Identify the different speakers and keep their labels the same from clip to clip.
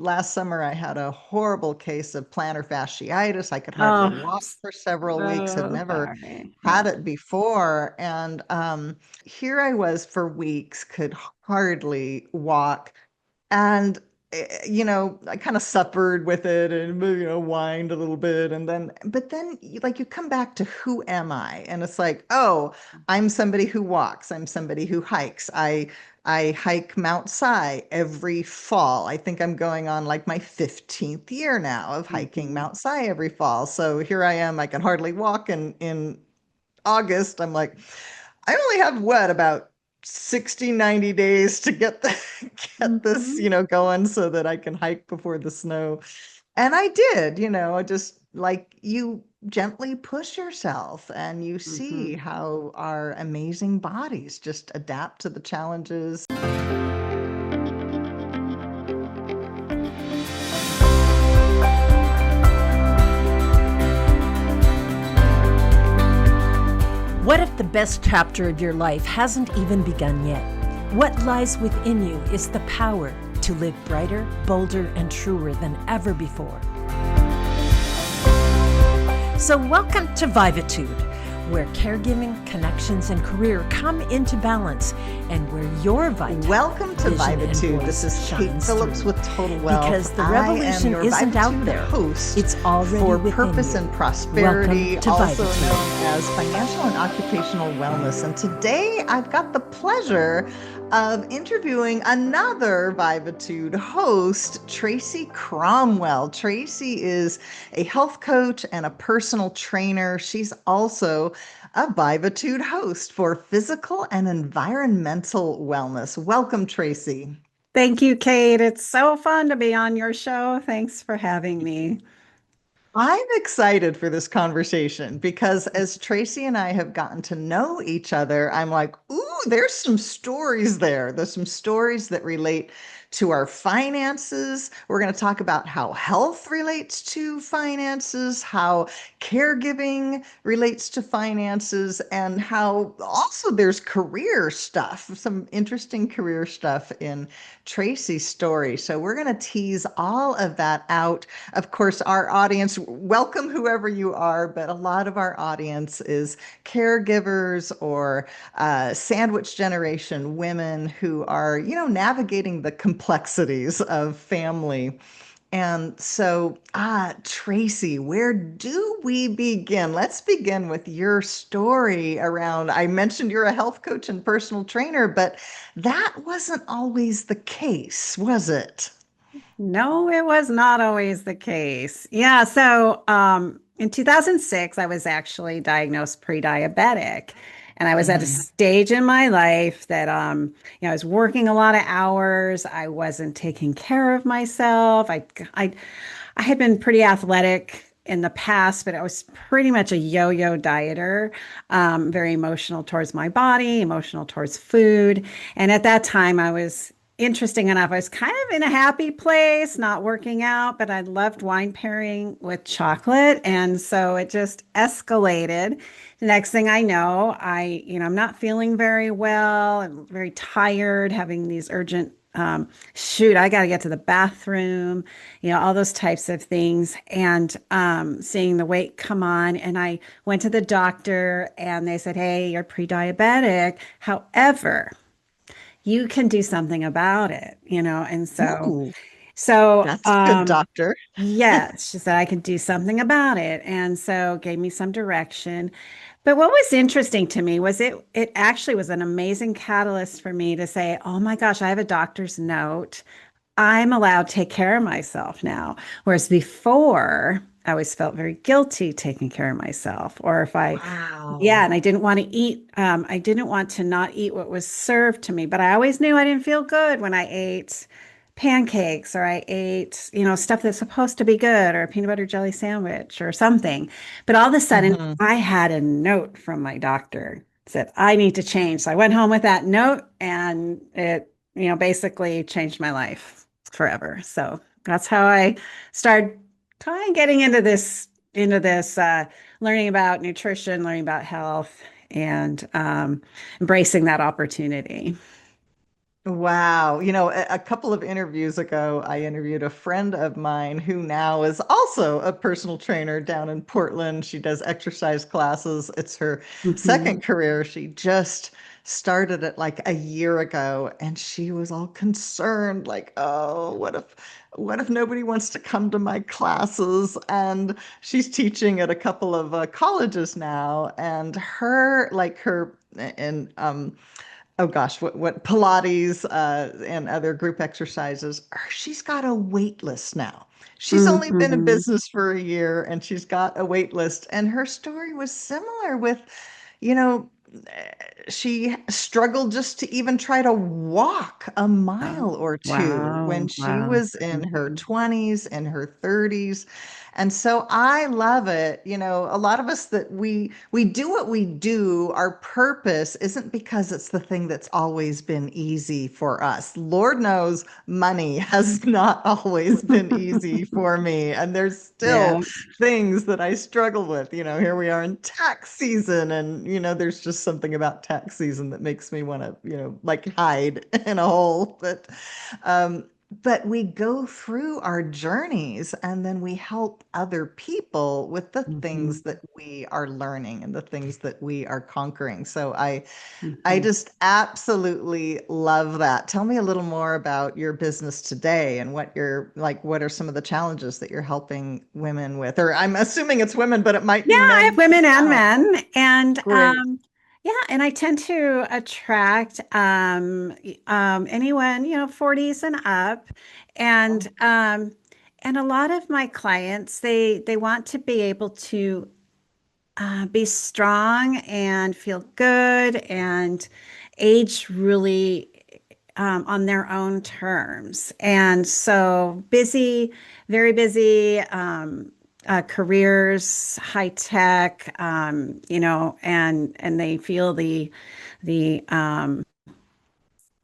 Speaker 1: last summer I had a horrible case of plantar fasciitis. I could hardly
Speaker 2: Oh,
Speaker 1: walk for several weeks, had
Speaker 2: so
Speaker 1: never
Speaker 2: sorry.
Speaker 1: had
Speaker 2: Yeah.
Speaker 1: it before. And here I was for weeks, could hardly walk. And I kind of suffered with it and whined a little bit, and but then like you come back to who am I? And it's like, oh, I'm somebody who walks, I'm somebody who hikes. I hike Mount Si every fall. I think I'm going on like my 15th year now of hiking
Speaker 2: Mhm.
Speaker 1: Mount Si every fall. So here I am, I can hardly walk, and in August, I'm like, I only have what, about 60, 90 days to get this,
Speaker 2: Mhm.
Speaker 1: going so that I can hike before the snow. And I did, just like you gently push yourself and you see
Speaker 2: Mhm.
Speaker 1: how our amazing bodies just adapt to the challenges.
Speaker 3: What if the best chapter of your life hasn't even begun yet? What lies within you is the power to live brighter, bolder, and truer than ever before. So, welcome to Vivatude, where caregiving, connections, and career come into balance, and where your vitality,
Speaker 1: Welcome to
Speaker 3: vision, and
Speaker 1: Vivatude. This
Speaker 3: voice
Speaker 1: is Kate
Speaker 3: shines
Speaker 1: Phillips
Speaker 3: through.
Speaker 1: with Total
Speaker 3: Because
Speaker 1: Wealth.
Speaker 3: the
Speaker 1: I am
Speaker 3: revolution
Speaker 1: your
Speaker 3: isn't out
Speaker 1: Vivatude
Speaker 3: there,
Speaker 1: host
Speaker 3: it's already
Speaker 1: for
Speaker 3: within
Speaker 1: purpose
Speaker 3: you.
Speaker 1: and prosperity,
Speaker 3: Welcome to
Speaker 1: also
Speaker 3: Vivatude.
Speaker 1: known as financial and occupational wellness. And today I've got the pleasure of interviewing another Vivatude host, Tracy Cromwell. Tracy is a health coach and a personal trainer. She's also a Vivatude host for physical and environmental wellness. Welcome, Tracy.
Speaker 2: Thank you, Kate. It's so fun to be on your show. Thanks for having me.
Speaker 1: I'm excited for this conversation because as Tracy and I have gotten to know each other, I'm like, ooh, there's some stories there. There's some stories that relate to our finances. We're going to talk about how health relates to finances, how caregiving relates to finances, and how also there's career stuff, some interesting career stuff in Tracy's story. So we're going to tease all of that out. Of course, our audience, welcome whoever you are, but a lot of our audience is caregivers or sandwich generation women who are, navigating the complexities of family. And so, Tracy, where do we begin? Let's begin with your story around. I mentioned you're a health coach and personal trainer, but that wasn't always the case, was it?
Speaker 2: No, it was not always the case. Yeah, so in 2006, I was actually diagnosed pre-diabetic. And I was at a
Speaker 1: Mhm.
Speaker 2: stage in my life that I was working a lot of hours. I wasn't taking care of myself. I had been pretty athletic in the past, but I was pretty much a yo-yo dieter, very emotional towards my body, emotional towards food. And at that time, I was interesting enough, I was kind of in a happy place, not working out, but I loved wine pairing with chocolate. And so it just escalated. The next thing I know, I'm not feeling very well. I'm very tired, having these urgent, shoot, I got to get to the bathroom, all those types of things. And seeing the weight come on. And I went to the doctor and they said, hey, you're pre-diabetic. However, you can do something about it. And so,
Speaker 1: Ooh,
Speaker 2: so,
Speaker 1: that's a good doctor.
Speaker 2: yes, she said I could do something about it. And so gave me some direction. But what was interesting to me was it actually was an amazing catalyst for me to say, oh my gosh, I have a doctor's note. I'm allowed to take care of myself now. Whereas before, I always felt very guilty taking care of myself. Or if yeah,
Speaker 1: Wow.
Speaker 2: and I didn't want to eat, I didn't want to not eat what was served to me, but I always knew I didn't feel good when I ate pancakes or I ate, stuff that's supposed to be good or a peanut butter jelly sandwich or something. But all of a sudden,
Speaker 1: Mhm.
Speaker 2: I had a note from my doctor said, I need to change. So I went home with that note and it, basically changed my life forever. So that's how I started kind of getting into this, learning about nutrition, learning about health, and embracing that opportunity.
Speaker 1: Wow. A couple of interviews ago, I interviewed a friend of mine who now is also a personal trainer down in Portland. She does exercise classes. It's her
Speaker 2: Hmm.
Speaker 1: second career. She just started it like a year ago, and she was all concerned, like, oh, what if nobody wants to come to my classes? And she's teaching at a couple of colleges now, and oh gosh, what Pilates and other group exercises. She's got a wait list now. She's only been in
Speaker 2: Hmm.
Speaker 1: business for a year and she's got a wait list. And her story was similar with, you know, she struggled just to even try to walk a
Speaker 2: Oh,
Speaker 1: mile or two when
Speaker 2: wow.
Speaker 1: she
Speaker 2: Wow.
Speaker 1: was in her
Speaker 2: Hmm.
Speaker 1: 20s and her 30s. And so I love it. A lot of us that we do what we do, our purpose isn't because it's the thing that's always been easy for us. Lord knows money has not always been easy for me, and there's
Speaker 2: Yeah.
Speaker 1: still things that I struggle with. Here we are in tax season, and there's just something about tax season that makes me want to, like hide in a hole. Um, but we go through our journeys and then we help other people with the
Speaker 2: Hmm.
Speaker 1: things that we are learning and the things that we are conquering. So I
Speaker 2: Hmm.
Speaker 1: just absolutely love that. Tell me a little more about your business today and what are some of the challenges that you're helping women with? Or I'm assuming it's women, but it might
Speaker 2: Yeah,
Speaker 1: be
Speaker 2: I have
Speaker 1: men as
Speaker 2: women and
Speaker 1: well.
Speaker 2: men, and
Speaker 1: Great.
Speaker 2: yeah, and I tend to attract anyone 40s and up, and a lot of my clients they want to be able to be strong and feel good and age really on their own terms. And so busy, very busy careers, high tech, and they feel the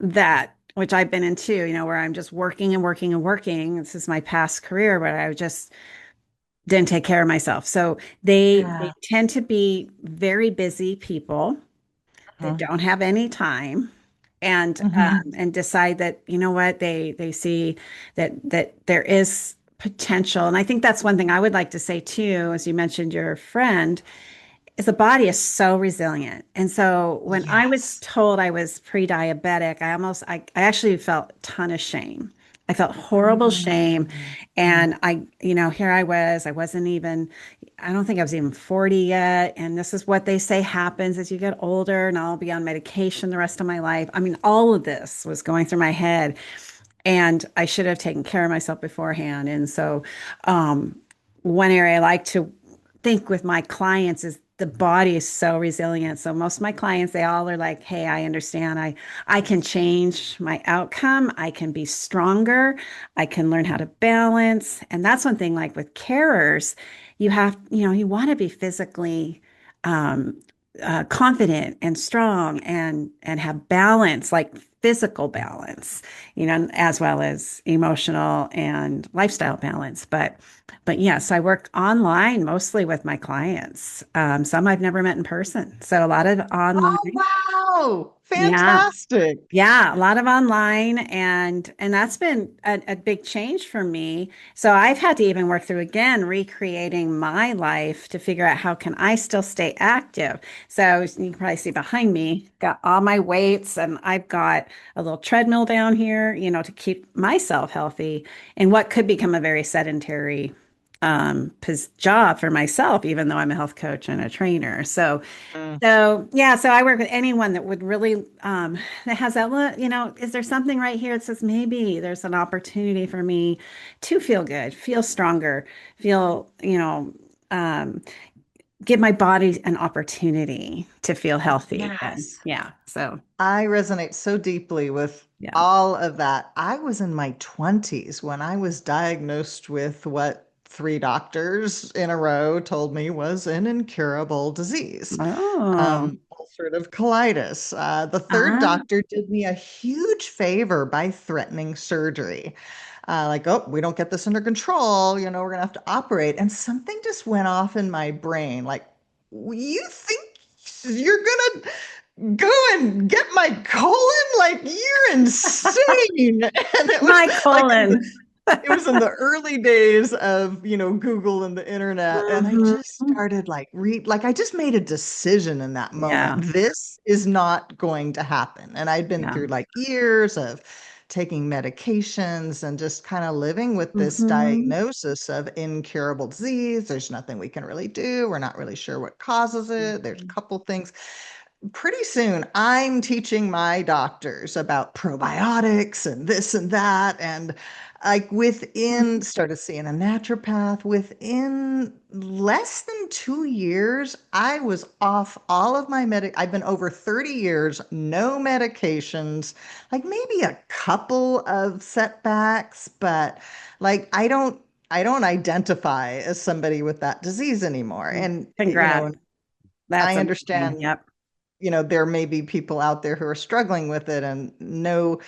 Speaker 2: that which I've been into, where I'm just working and working and working. This is my past career, but I just didn't take care of myself. So they
Speaker 1: Yeah.
Speaker 2: tend to be very busy people that
Speaker 1: Uh-huh.
Speaker 2: don't have any time
Speaker 1: Mhm.
Speaker 2: and decide that what they see that there is potential. And I think that's one thing I would like to say too, as you mentioned your friend, is the body is so resilient. And so when I was
Speaker 1: Yes.
Speaker 2: told I was pre-diabetic, I actually felt a ton of shame. I felt horrible shame.
Speaker 1: Mm.
Speaker 2: And here I wasn't even, I don't think I was even 40 yet. And this is what they say happens as you get older, and I'll be on medication the rest of my life. I mean, all of this was going through my head, and I should have taken care of myself beforehand. And so, um, one area I like to think with my clients is the body is so resilient. So most of my clients, they all are like, "Hey, I understand. I can change my outcome. I can be stronger. I can learn how to balance." And that's one thing. Like with carers, you want to be physically um, confident and strong and have balance, like physical balance, as well as emotional and lifestyle balance. But yes, I work online mostly with my clients. Some I've never met in person. So a lot of
Speaker 1: Oh,
Speaker 2: online.
Speaker 1: wow.
Speaker 2: Yeah.
Speaker 1: Fantastic.
Speaker 2: Yeah, a lot of online and that's been a big change for me. So I've had to even work through again recreating my life to figure out how can I still stay active. So you can probably see behind me, got all my weights and I've got a little treadmill down here, to keep myself healthy in what could become a very sedentary job for myself, even though I'm a health coach and a trainer.
Speaker 1: Mm.
Speaker 2: So yeah, so I work with anyone that would really that has that is there something right here that says maybe there's an opportunity for me to feel good, feel stronger, feel, um, give my body an opportunity to feel healthy again.
Speaker 1: Yes.
Speaker 2: Yeah. So
Speaker 1: I resonate so deeply with
Speaker 2: yeah.
Speaker 1: all of that. I was in my 20s when I was diagnosed with what three doctors in a row told me was an incurable disease,
Speaker 2: Oh.
Speaker 1: ulcerative colitis. The third
Speaker 2: Ah.
Speaker 1: doctor did me a huge favor by threatening surgery. Like, oh, we don't get this under control, we're gonna have to operate. And something just went off in my brain. Like, you think you're gonna go and get my colon? Like, you're insane. And it was
Speaker 2: My
Speaker 1: like
Speaker 2: colon.
Speaker 1: it was in the early days of, Google and the internet. And I
Speaker 2: Mhm.
Speaker 1: just started like I just made a decision in that moment.
Speaker 2: Yeah.
Speaker 1: This is not going to happen. And I'd been
Speaker 2: Yeah.
Speaker 1: through like years of taking medications and just kind of living with this
Speaker 2: Hmm.
Speaker 1: diagnosis of incurable disease. There's nothing we can really do. We're not really sure what causes it. There's a couple things. Pretty soon I'm teaching my doctors about probiotics and this and that. And like within, started seeing a naturopath. Within less than 2 years, I was off all of my I've been over 30 years, no medications, like maybe a couple of setbacks, but like I don't identify as somebody with that disease anymore. And
Speaker 2: Congrats.
Speaker 1: I
Speaker 2: That's amazing.
Speaker 1: understand,
Speaker 2: Yep.
Speaker 1: there may be people out there who are struggling with it, and no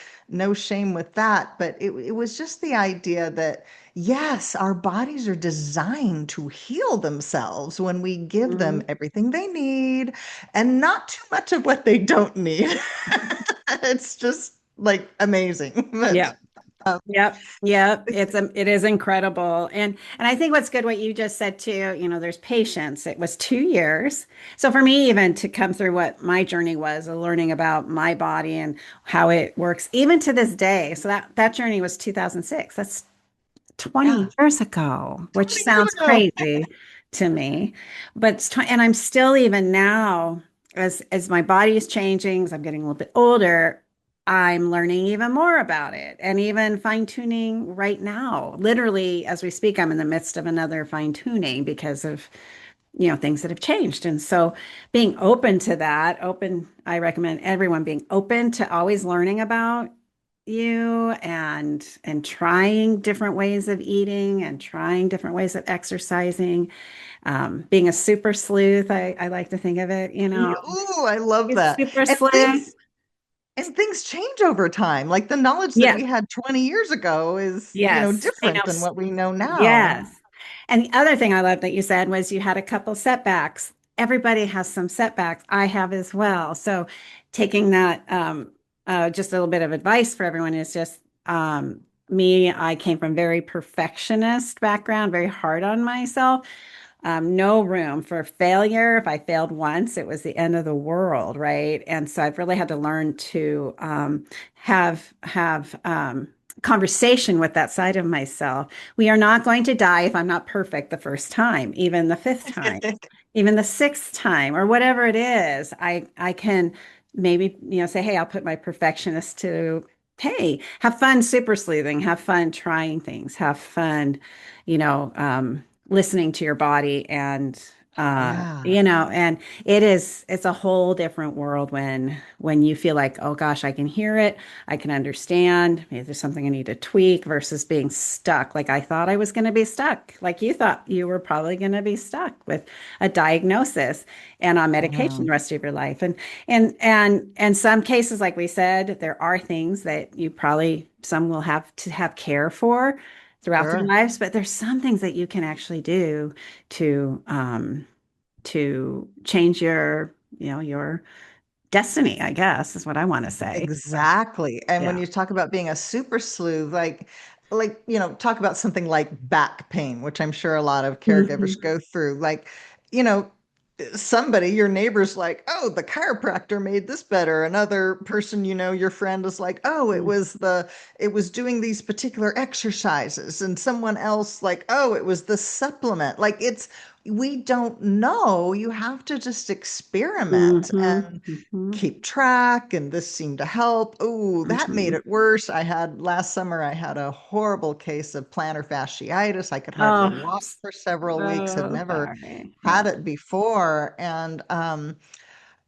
Speaker 1: shame with that. But it was just the idea that, yes, our bodies are designed to heal themselves when we give them
Speaker 2: Mhm.
Speaker 1: everything they need and not too much of what they don't need. It's just like amazing.
Speaker 2: Yeah.
Speaker 1: But
Speaker 2: Yep. Yep. It is incredible. And I think what's good what you just said too, there's patience. It was 2 years. So for me, even to come through what my journey was, learning about my body and how it works, even to this day. So that journey was 2006. That's 20
Speaker 1: yeah,
Speaker 2: years ago, which
Speaker 1: 20 years
Speaker 2: sounds
Speaker 1: ago.
Speaker 2: crazy to me. But and I'm still even now, as my body is changing, as I'm getting a little bit older, I'm learning even more about it and even fine-tuning right now. Literally, as we speak, I'm in the midst of another fine-tuning because of, things that have changed. And so being open to that, I recommend everyone being open to always learning about you and trying different ways of eating and trying different ways of exercising. Being a super sleuth, I like to think of it,
Speaker 1: Ooh, I love
Speaker 2: a
Speaker 1: that.
Speaker 2: super
Speaker 1: And
Speaker 2: sleuth.
Speaker 1: things change over time. Like the knowledge that
Speaker 2: Yes,
Speaker 1: we had 20 years ago is,
Speaker 2: yes, I know.
Speaker 1: different than what we know now.
Speaker 2: Yes. And the other thing I love that you said was you had a couple setbacks. Everybody has some setbacks. I have as well. So taking that, just a little bit of advice for everyone is just me. I came from very perfectionist background, very hard on myself. No room for failure. If I failed once, it was the end of the world, right? And so I've really had to learn to have conversation with that side of myself. We are not going to die if I'm not perfect the first time, even the fifth time, even the sixth time, or whatever it is. I can maybe say, hey, I'll put my perfectionist to. Hey, have fun super sleuthing, have fun trying things, have fun, you know, listening to your body
Speaker 1: Yeah.
Speaker 2: and it's a whole different world when you feel like, oh gosh, I can hear it, I can understand, maybe there's something I need to tweak versus being stuck. Like I thought I was going to be stuck, like you thought you were probably going to be stuck with a diagnosis and on medication
Speaker 1: Yeah.
Speaker 2: the rest of your life. And some cases, like we said, there are things that you probably some will have to have care for throughout their
Speaker 1: Sure.
Speaker 2: lives, but there's some things that you can actually do to change your destiny, I guess is what I want to say.
Speaker 1: Exactly. And when
Speaker 2: Yeah.
Speaker 1: you talk about being a super sleuth, talk about something like back pain, which I'm sure a lot of caregivers
Speaker 2: Hmm.
Speaker 1: go through. Like, you know, somebody, your neighbor's like, oh, the chiropractor made this better. Another person, your friend is like, oh, it was doing these particular exercises. And someone else like, oh, it was the supplement. Like we don't know. You have to just experiment
Speaker 2: Hmm.
Speaker 1: and
Speaker 2: Hmm.
Speaker 1: keep track, and this seemed to help. Oh, that made
Speaker 2: Hmm.
Speaker 1: it worse. Last summer I had a horrible case of plantar fasciitis. I could hardly
Speaker 2: Oh,
Speaker 1: walk for several weeks, had
Speaker 2: so
Speaker 1: never
Speaker 2: sorry.
Speaker 1: had
Speaker 2: Yeah.
Speaker 1: it before. And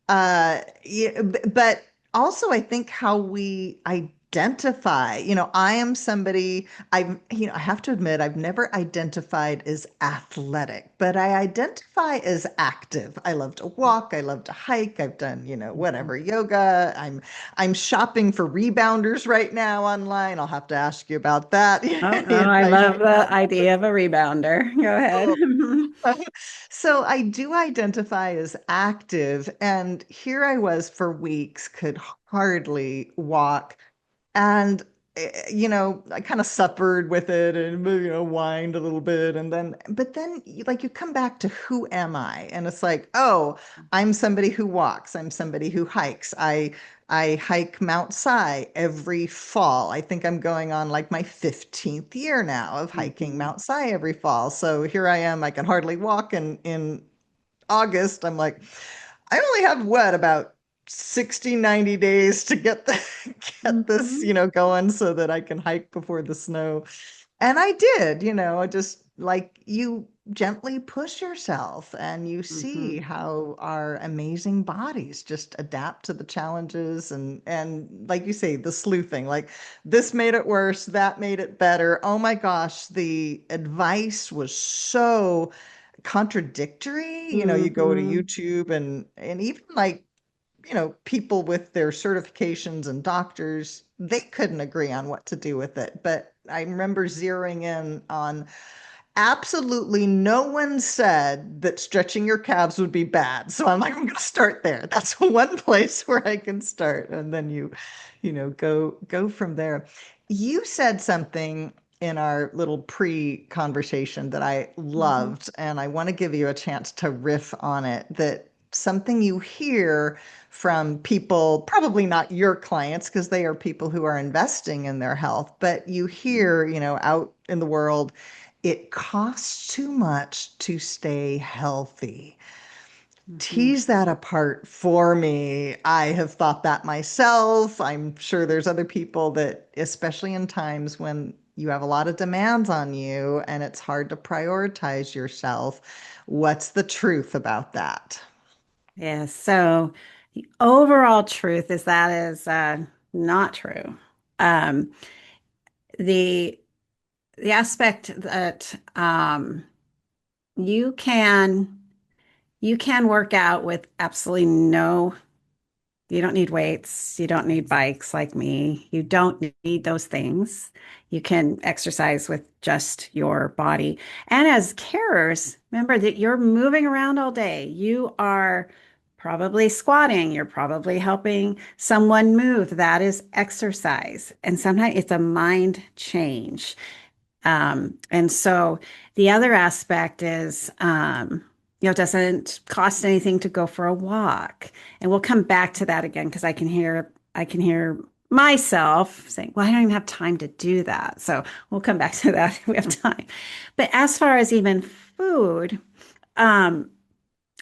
Speaker 1: yeah, but also I think how we identify. I am somebody, I have to admit, I've never identified as athletic, but I identify as active. I love to walk, I love to hike, I've done,
Speaker 2: Mhm.
Speaker 1: whatever, yoga. I'm shopping for rebounders right now online. I'll have to ask you about that.
Speaker 2: Oh, oh,
Speaker 1: If
Speaker 2: I
Speaker 1: I
Speaker 2: love the idea of a rebounder. Go ahead.
Speaker 1: should. So I do identify as active, and here I was for weeks, could hardly walk. And, I kind of suffered with it and, whined a little bit. But then, like, you come back to who am I? And it's like, oh, I'm somebody who walks. I'm somebody who hikes. I hike Mount Si every fall. I think I'm going on like my 15th year now of hiking
Speaker 2: Mhm.
Speaker 1: Mount Si every fall. So here I am. I can hardly walk. And in August, I'm like, I only have what, about 60, 90 days to get this,
Speaker 2: Mhm.
Speaker 1: going so that I can hike before the snow. And I did, just like you gently push yourself and you see
Speaker 2: Mhm.
Speaker 1: how our amazing bodies just adapt to the challenges, and like you say, the sleuthing, like this made it worse, that made it better. Oh my gosh, the advice was so contradictory. You go to
Speaker 2: Mhm.
Speaker 1: YouTube, and even like, people with their certifications and doctors, they couldn't agree on what to do with it. But I remember zeroing in on absolutely no one said that stretching your calves would be bad. So I'm like, I'm going to start there. That's one place where I can start. And then go from there. You said something in our little pre-conversation that I
Speaker 2: Mhm.
Speaker 1: loved, and I want to give you a chance to riff on it. That something you hear from people, probably not your clients, because they are people who are investing in their health, but you hear, out in the world, it costs too much to stay healthy.
Speaker 2: Mhm.
Speaker 1: Tease that apart for me. I have thought that myself. I'm sure there's other people that, especially in times when you have a lot of demands on you and it's hard to prioritize yourself. What's the truth about that?
Speaker 2: Yeah, so the overall truth is that is not true. Um, the the aspect that you can you can work out with absolutely no, you don't need weights, you don't need bikes like me, you don't need those things. You can exercise with just your body. And as carers, remember that you're moving around all day. You are probably squatting, you're probably helping someone move. That is exercise. And sometimes it's a mind change. And so the other aspect is, it doesn't cost anything to go for a walk. And we'll come back to that again because I can hear myself saying, well, I don't even have time to do that. So we'll come back to that if we have time. But as far as even food, um,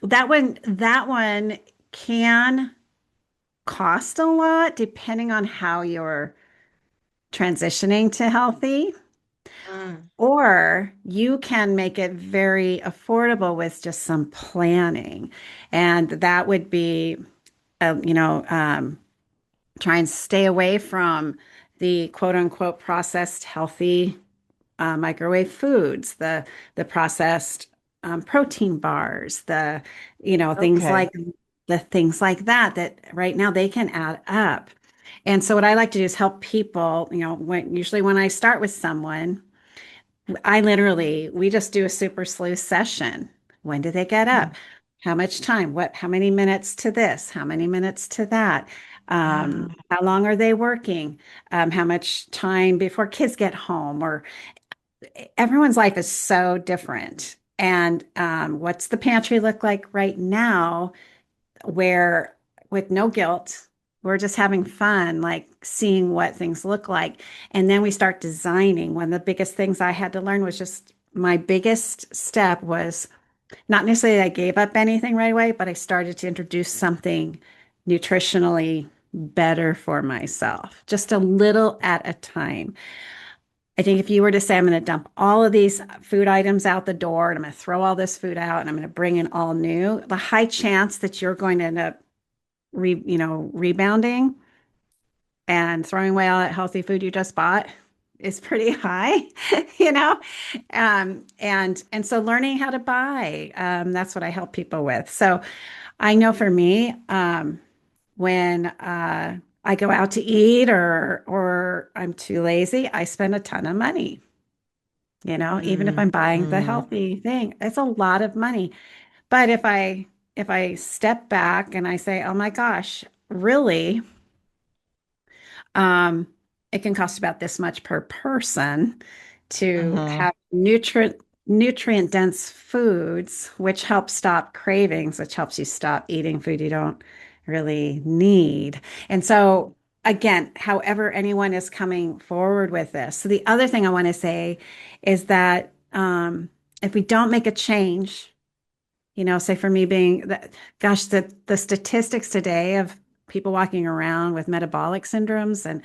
Speaker 2: that one can cost a lot depending on how you're transitioning to healthy.
Speaker 1: Mm.
Speaker 2: Or you can make it very affordable with just some planning. And that would be, uh, you know, um, try and stay away from the quote unquote processed healthy microwave foods, the processed protein bars, things
Speaker 1: Okay.
Speaker 2: like that right now they can add up. And so what I like to do is help people, usually when I start with someone, we just do a super sleuth session. When do they get up?
Speaker 1: Mm.
Speaker 2: How much time? How many minutes to this? How many minutes to that?
Speaker 1: Yeah.
Speaker 2: How long are they working? How much time before kids get home? Or everyone's life is so different. And what's the pantry look like right now? Where with no guilt, we're just having fun, like seeing what things look like. And then we start designing. One of the biggest things I had to learn was just my biggest step was not necessarily that I gave up anything right away, but I started to introduce something nutritionally better for myself, just a little at a time. I think if you were to say, I'm going to dump all of these food items out the door and I'm going to throw all this food out and I'm going to bring in all new, the high chance that you're going to end up rebounding and throwing away all that healthy food you just bought is pretty high, you know? And so learning how to buy, that's what I help people with. So I know for me, when I go out to eat or I'm too lazy, I spend a ton of money. Even if
Speaker 1: Mm,
Speaker 2: I'm buying the
Speaker 1: mm,
Speaker 2: healthy thing, it's a lot of money. But if I step back and I say, "Oh my gosh, really? Um, it can cost about this much per person to
Speaker 1: mhm.
Speaker 2: have nutrient dense foods, which helps stop cravings, which helps you stop eating food you don't really need." And so again, however anyone is coming forward with this. So the other thing I want to say is that if we don't make a change, say for me being that, gosh, the statistics today of people walking around with metabolic syndromes and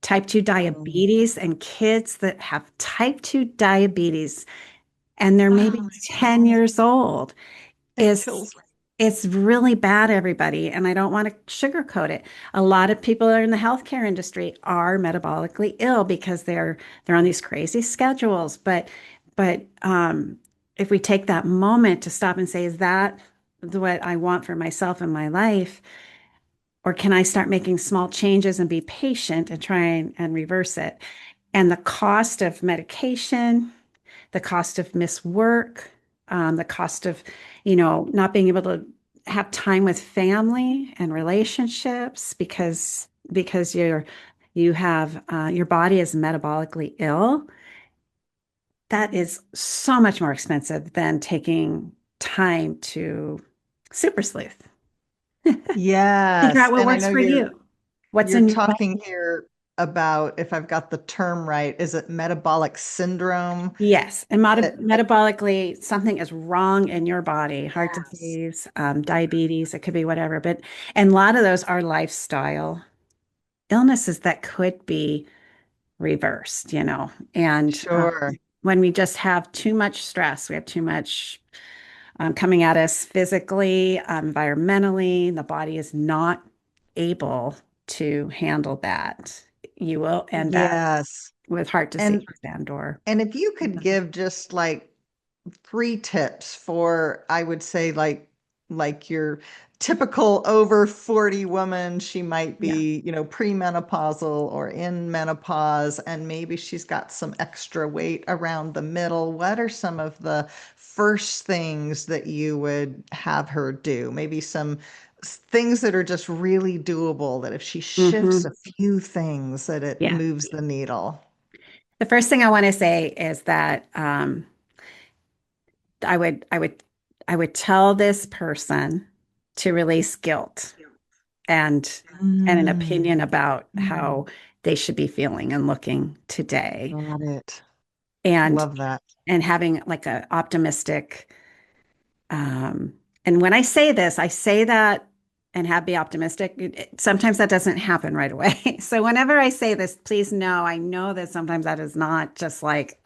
Speaker 2: type 2
Speaker 1: Mm.
Speaker 2: diabetes and kids that have type 2 diabetes and they're
Speaker 1: Oh
Speaker 2: maybe
Speaker 1: my
Speaker 2: 10
Speaker 1: God,
Speaker 2: years old
Speaker 1: it
Speaker 2: is
Speaker 1: kills me.
Speaker 2: it's really bad, everybody. And I don't want to sugarcoat it. A lot of people that are in the healthcare industry are metabolically ill because they're on these crazy schedules. But if we take that moment to stop and say, is that what I want for myself in my life? Or can I start making small changes and be patient and try and reverse it? And the cost of medication, the cost of missed work, the cost of, not being able to have time with family and relationships because you have your body is metabolically ill. That is so much more expensive than taking time to super sleuth. Figure
Speaker 1: Yes,
Speaker 2: out what
Speaker 1: and I
Speaker 2: works
Speaker 1: know
Speaker 2: for
Speaker 1: you're
Speaker 2: you. What's
Speaker 1: you're
Speaker 2: in your
Speaker 1: talking here about, if I've got the term right, is it metabolic syndrome
Speaker 2: Yes, and
Speaker 1: that
Speaker 2: metabolically, something is wrong in your body, heart
Speaker 1: yes.
Speaker 2: disease, diabetes, it could be whatever. And a lot of those are lifestyle illnesses that could be reversed, And
Speaker 1: Sure.
Speaker 2: when we just have too much stress, we have too much coming at us physically, environmentally, the body is not able to handle that. You will end up
Speaker 1: Yes.
Speaker 2: with heart disease
Speaker 1: And
Speaker 2: and or
Speaker 1: and if you could give just like three tips for, I would say, like your typical over 40 woman. She might
Speaker 2: yeah.
Speaker 1: be, premenopausal or in menopause, and maybe she's got some extra weight around the middle. What are some of the first things that you would have her do? Maybe some things that are just really doable, that if she shifts
Speaker 2: hmm
Speaker 1: a few things, that it
Speaker 2: Yeah.
Speaker 1: moves the needle.
Speaker 2: The first thing I want to say is that I would I would I would tell this person to release guilt and an
Speaker 1: Mm,
Speaker 2: opinion about how they should be feeling and looking today
Speaker 1: got it.
Speaker 2: and
Speaker 1: Love that.
Speaker 2: and having like a optimistic um and when I say that and have be optimistic. Sometimes that doesn't happen right away. So whenever I say this, please know I know that sometimes that is not just like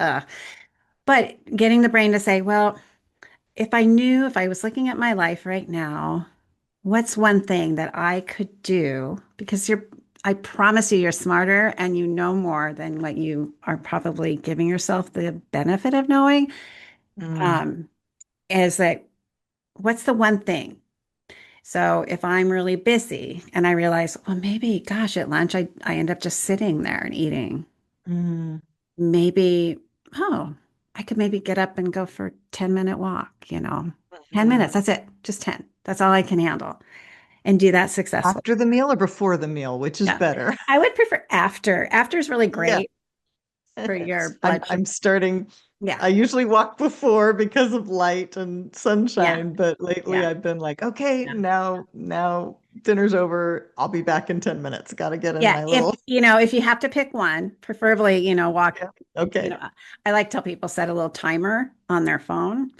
Speaker 2: but getting the brain to say, well, if I was looking at my life right now, what's one thing that I could do? Because I promise you, you're smarter and you know more than what you are probably giving yourself the benefit of knowing.
Speaker 1: Mm,
Speaker 2: Um, is that what's the one thing? So if I'm really busy and I realize, well, maybe, gosh, at lunch, I end up just sitting there and eating.
Speaker 1: mm,
Speaker 2: Maybe, oh, I could maybe get up and go for a 10-minute walk, 10
Speaker 1: mhm.
Speaker 2: minutes. That's it. Just 10. That's all I can handle and do that successfully.
Speaker 1: After the meal or before the meal, which is
Speaker 2: Yeah.
Speaker 1: better?
Speaker 2: I would prefer after. After is really
Speaker 1: Yeah.
Speaker 2: great for your
Speaker 1: I'm
Speaker 2: blood sugar.
Speaker 1: I'm starting.
Speaker 2: Yeah.
Speaker 1: I usually walk before because of light and
Speaker 2: Yeah.
Speaker 1: sunshine, but lately
Speaker 2: Yeah.
Speaker 1: I've been like, okay,
Speaker 2: Yeah.
Speaker 1: now dinner's over. I'll be back in 10 minutes. Got to get in
Speaker 2: Yeah.
Speaker 1: my
Speaker 2: If,
Speaker 1: little.
Speaker 2: if you have to pick one, preferably, walk,
Speaker 1: Yeah. Okay.
Speaker 2: I like to tell people set a little timer on their phone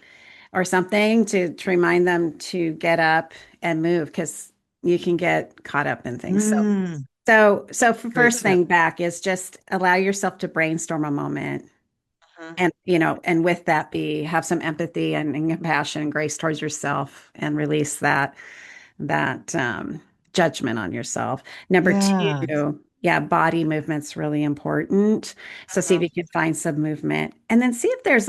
Speaker 2: or something to remind them to get up and move because you can get caught up in things. So,
Speaker 1: Mm,
Speaker 2: so for
Speaker 1: great
Speaker 2: first
Speaker 1: tip.
Speaker 2: thing back is just allow yourself to brainstorm a moment
Speaker 1: Mhm.
Speaker 2: and with that have some empathy and compassion and grace towards yourself and release that judgment on yourself. Number
Speaker 1: Yeah.
Speaker 2: two, Yeah, body movement's really important. So see if
Speaker 1: Mhm.
Speaker 2: you can find some movement. And then see if there's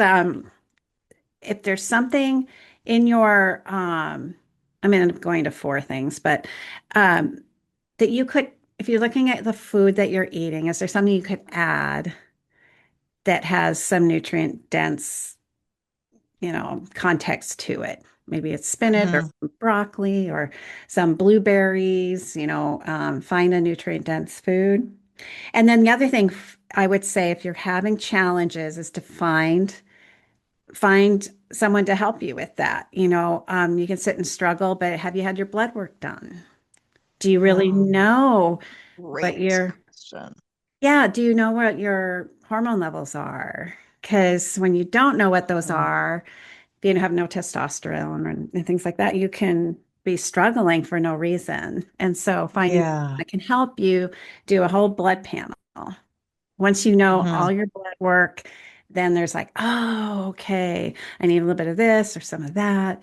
Speaker 2: something in your I mean, I'm going to four things, but um that you could, if you're looking at the food that you're eating, is there something you could add that has some nutrient dense, context to it? Maybe it's spinach or
Speaker 1: Mhm.
Speaker 2: broccoli or some blueberries, find a nutrient dense food. And then the other thing I would say if you're having challenges is to find someone to help you with that. You can sit and struggle, but have you had your blood work done? Do you really
Speaker 1: Oh,
Speaker 2: know what
Speaker 1: great
Speaker 2: your
Speaker 1: question.
Speaker 2: yeah, do you know what your hormone levels are? Because when you don't know what those
Speaker 1: Mm.
Speaker 2: are, you have no testosterone and things like that, you can be struggling for no reason. And so finding
Speaker 1: Yeah.
Speaker 2: that can help you do a whole blood panel. Once you know all
Speaker 1: Mhm.
Speaker 2: your blood work, then there's like, oh, okay, I need a little bit of this or some of that.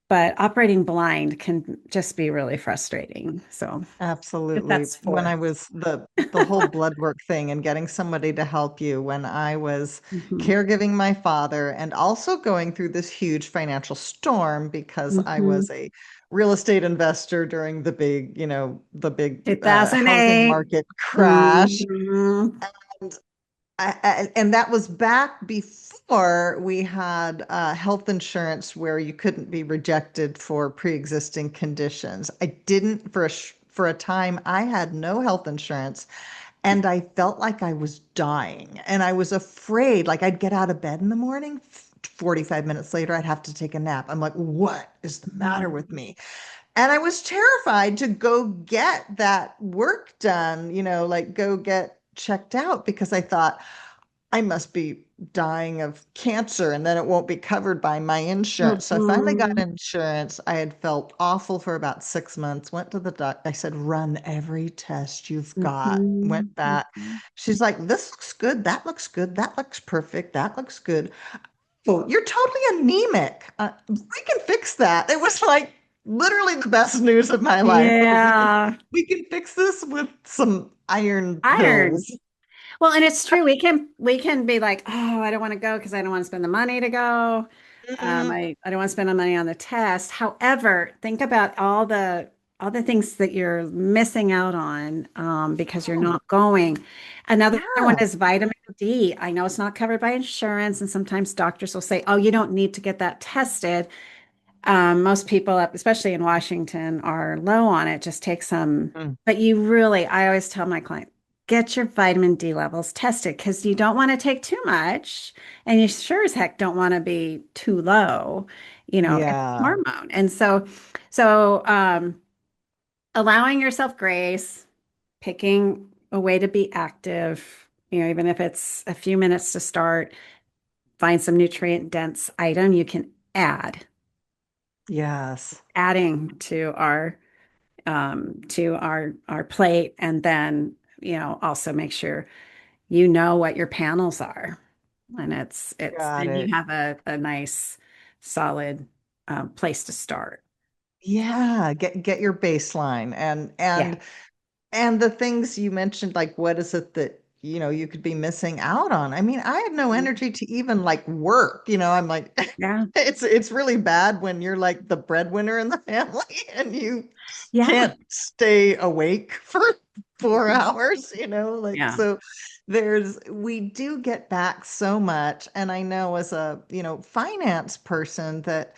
Speaker 2: But operating blind can just be really frustrating. So if
Speaker 1: Absolutely.
Speaker 2: that's
Speaker 1: When
Speaker 2: four.
Speaker 1: I was the whole blood work thing and getting somebody to help you when I was
Speaker 2: Hmm.
Speaker 1: caregiving my father and also going through this huge financial storm because I
Speaker 2: Hmm.
Speaker 1: was a real estate investor during the big, the big housing
Speaker 2: 2008.
Speaker 1: market crash.
Speaker 2: Hmm.
Speaker 1: And and that was back before we had health insurance where you couldn't be rejected for pre-existing conditions. I didn't for a time. I had no health insurance, and I felt like I was dying, and I was afraid. Like I'd get out of bed in the morning. 45 minutes later, I'd have to take a nap. I'm like, what is the matter with me? And I was terrified to go get that work done, like go get checked out because I thought, I must be dying of cancer and then it won't be covered by my insurance. So I finally got
Speaker 2: Hmm.
Speaker 1: insurance. I had felt awful for about 6 months, went to the doc. I said, run every test you've got.
Speaker 2: Hmm.
Speaker 1: Went back. She's like, this looks good. That looks good. That looks perfect. That looks good. Oh, you're totally anemic. We can fix that. It was like literally the best news of my life. It was like,
Speaker 2: Yeah.
Speaker 1: we can fix this with some iron
Speaker 2: Iron.
Speaker 1: pills.
Speaker 2: Well, and it's true. We can be like, oh, I don't want to go because I don't want to spend the money to go.
Speaker 1: Mhm.
Speaker 2: I don't want to spend the money on the test. However, think about all the things that you're missing out on because you're
Speaker 1: Oh,
Speaker 2: not going. Another one
Speaker 1: yeah.
Speaker 2: is vitamin D. I know it's not covered by insurance, and sometimes doctors will say, oh, you don't need to get that tested. Most people, especially in Washington, are low on it. Just take some,
Speaker 1: Mm.
Speaker 2: but I always tell my client, get your vitamin D levels tested because you don't want to take too much, and you sure as heck don't want to be too low. It's
Speaker 1: Yeah.
Speaker 2: hormone, and so allowing yourself grace, picking a way to be active. Even if it's a few minutes to start, find some nutrient dense item you can add
Speaker 1: Yes.
Speaker 2: adding to our plate, and then also make sure you know what your panels are, and it's
Speaker 1: Got
Speaker 2: then you
Speaker 1: it.
Speaker 2: have a nice solid place to start.
Speaker 1: Yeah, get your baseline and
Speaker 2: Yeah.
Speaker 1: and the things you mentioned, like what is it that you could be missing out on? I mean, I have no energy to even like work. I'm like,
Speaker 2: Yeah.
Speaker 1: it's really bad when you're like the breadwinner in the family and you
Speaker 2: Yeah.
Speaker 1: can't stay awake for 4 hours, like
Speaker 2: Yeah.
Speaker 1: so we do get back so much. And I know as a, finance person that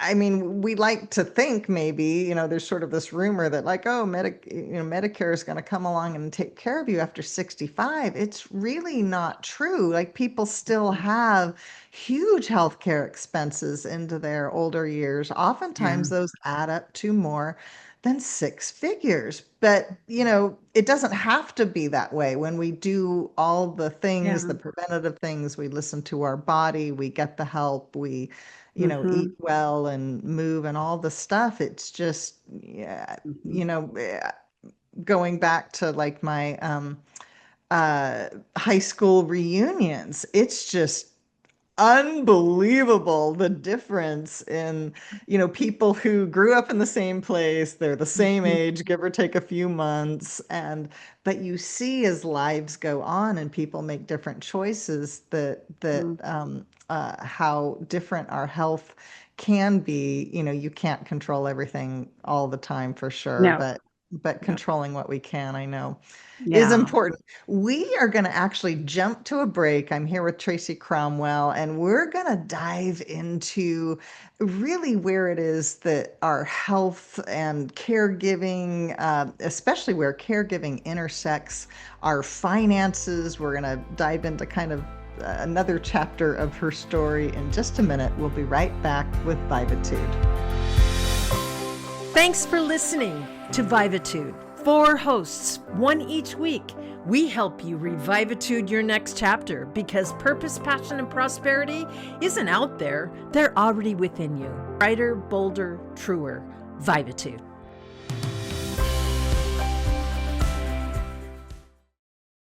Speaker 1: I mean, we like to think maybe, there's sort of this rumor that like, oh, Medicare is going to come along and take care of you after 65. It's really not true. Like people still have huge healthcare expenses into their older years.
Speaker 2: Yeah.
Speaker 1: Oftentimes those add up to more than six figures. But, it doesn't have to be that way. When we do all the things,
Speaker 2: Yeah.
Speaker 1: the preventative things, we listen to our body, we get the help, we eat
Speaker 2: Hmm.
Speaker 1: well and move and all the stuff. It's just, yeah,
Speaker 2: Hmm.
Speaker 1: you know, eh, going back to like my uh, high school reunions, it's just unbelievable, the difference in, people who grew up in the same place, they're the same age, give or take a few months, but you see as lives go on and people make different choices how different our health can be. You can't control everything all the time for sure,
Speaker 2: No,
Speaker 1: but
Speaker 2: no.
Speaker 1: controlling what we can, I know, is
Speaker 2: Yeah.
Speaker 1: important. We are going to actually jump to a break. I'm here with Tracy Cromwell, and we're going to dive into really where it is that our health and caregiving, especially where caregiving intersects our finances. We're going to dive into kind of another chapter of her story in just a minute. We'll be right back with Vivatude.
Speaker 3: Thanks for listening to Vivatude. 4 hosts, 1 each week. We help you revivitude your next chapter because purpose, passion, and prosperity isn't out there. They're already within you. Brighter, bolder, truer. Vivatude.